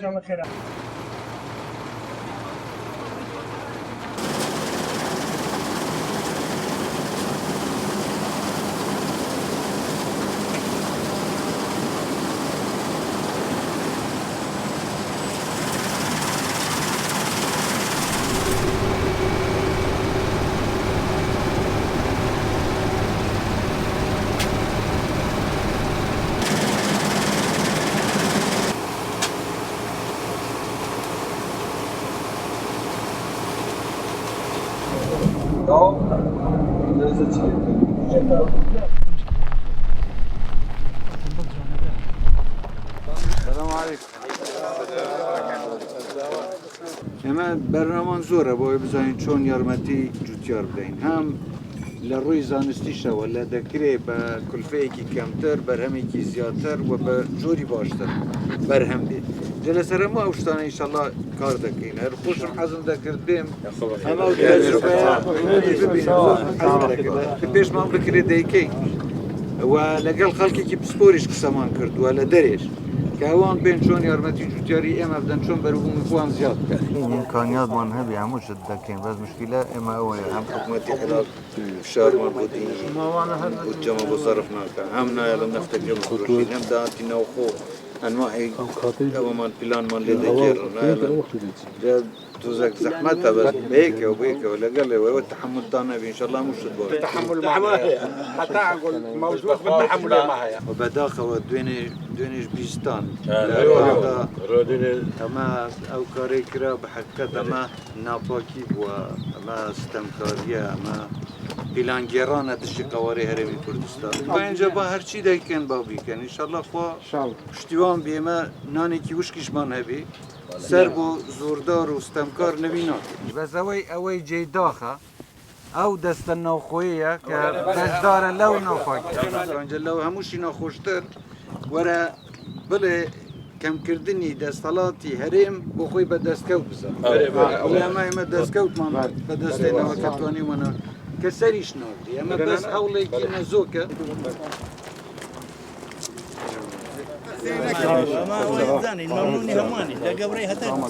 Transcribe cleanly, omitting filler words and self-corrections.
السلام عليكم. اما برنامه زوره باید بزنین چون یارمتی جوتیار بدهین هم لروی زانستیشه ولا دکره با کلفه کی کمتر برهمی کی زیادتر و با جوری باشتر برهم دی جلسه را ما اوشتانه انشالله کار دکین هر خوش حزم دکرد بیم اما او تجربه ببینیم پیش ما بکره دیکی و لقل خلقی که بسپوریش کسامان کرد و لدریش که اوان بین چون یارمتی جوتیاری ام افدن چون برو میخوان زیاد کرد این امکانیات من هبی هموش دکین بس مشکله اما اوه هم حکومتی حلال فشار من بودین بود جمع بصرف ناکن هم نایلم نفتکر مخروشین هم دانتی نوخو انواعی او من پلان من لیده گرن نایلم توزك زحمتها بس بهيك وبهيك ولا قال والتحمل تاعنا ان شاء الله مش تبغى التحمل معنا حتى اقول موجود بالتحمل معها وبداخل ودوينش بيستان اما او كاري كرا بحقيقه اما ناپاكي اما استمكاريه اما بلانگيرانه دشي قواري هرمي كردستان باينجا با هر چي دايكن بابي كان ان شاء الله خو پشتیوان بيما ناني كي وشكش من هبي سربو زوردار و استمکار نبینات بس اوی جی داخه او دست نوخویه که بجدار لو نوخوی انجا لو هموشی نوخوشتر ورا بله کم کردنی دستالاتی هریم بو خوی به دستکوت بزن اولی اما دستکوت من به دست نوکتوانی منو کسریش نوردی اما بس حولی که نزوکه ما هو الثاني الممنوني هماني لا قبري هتاني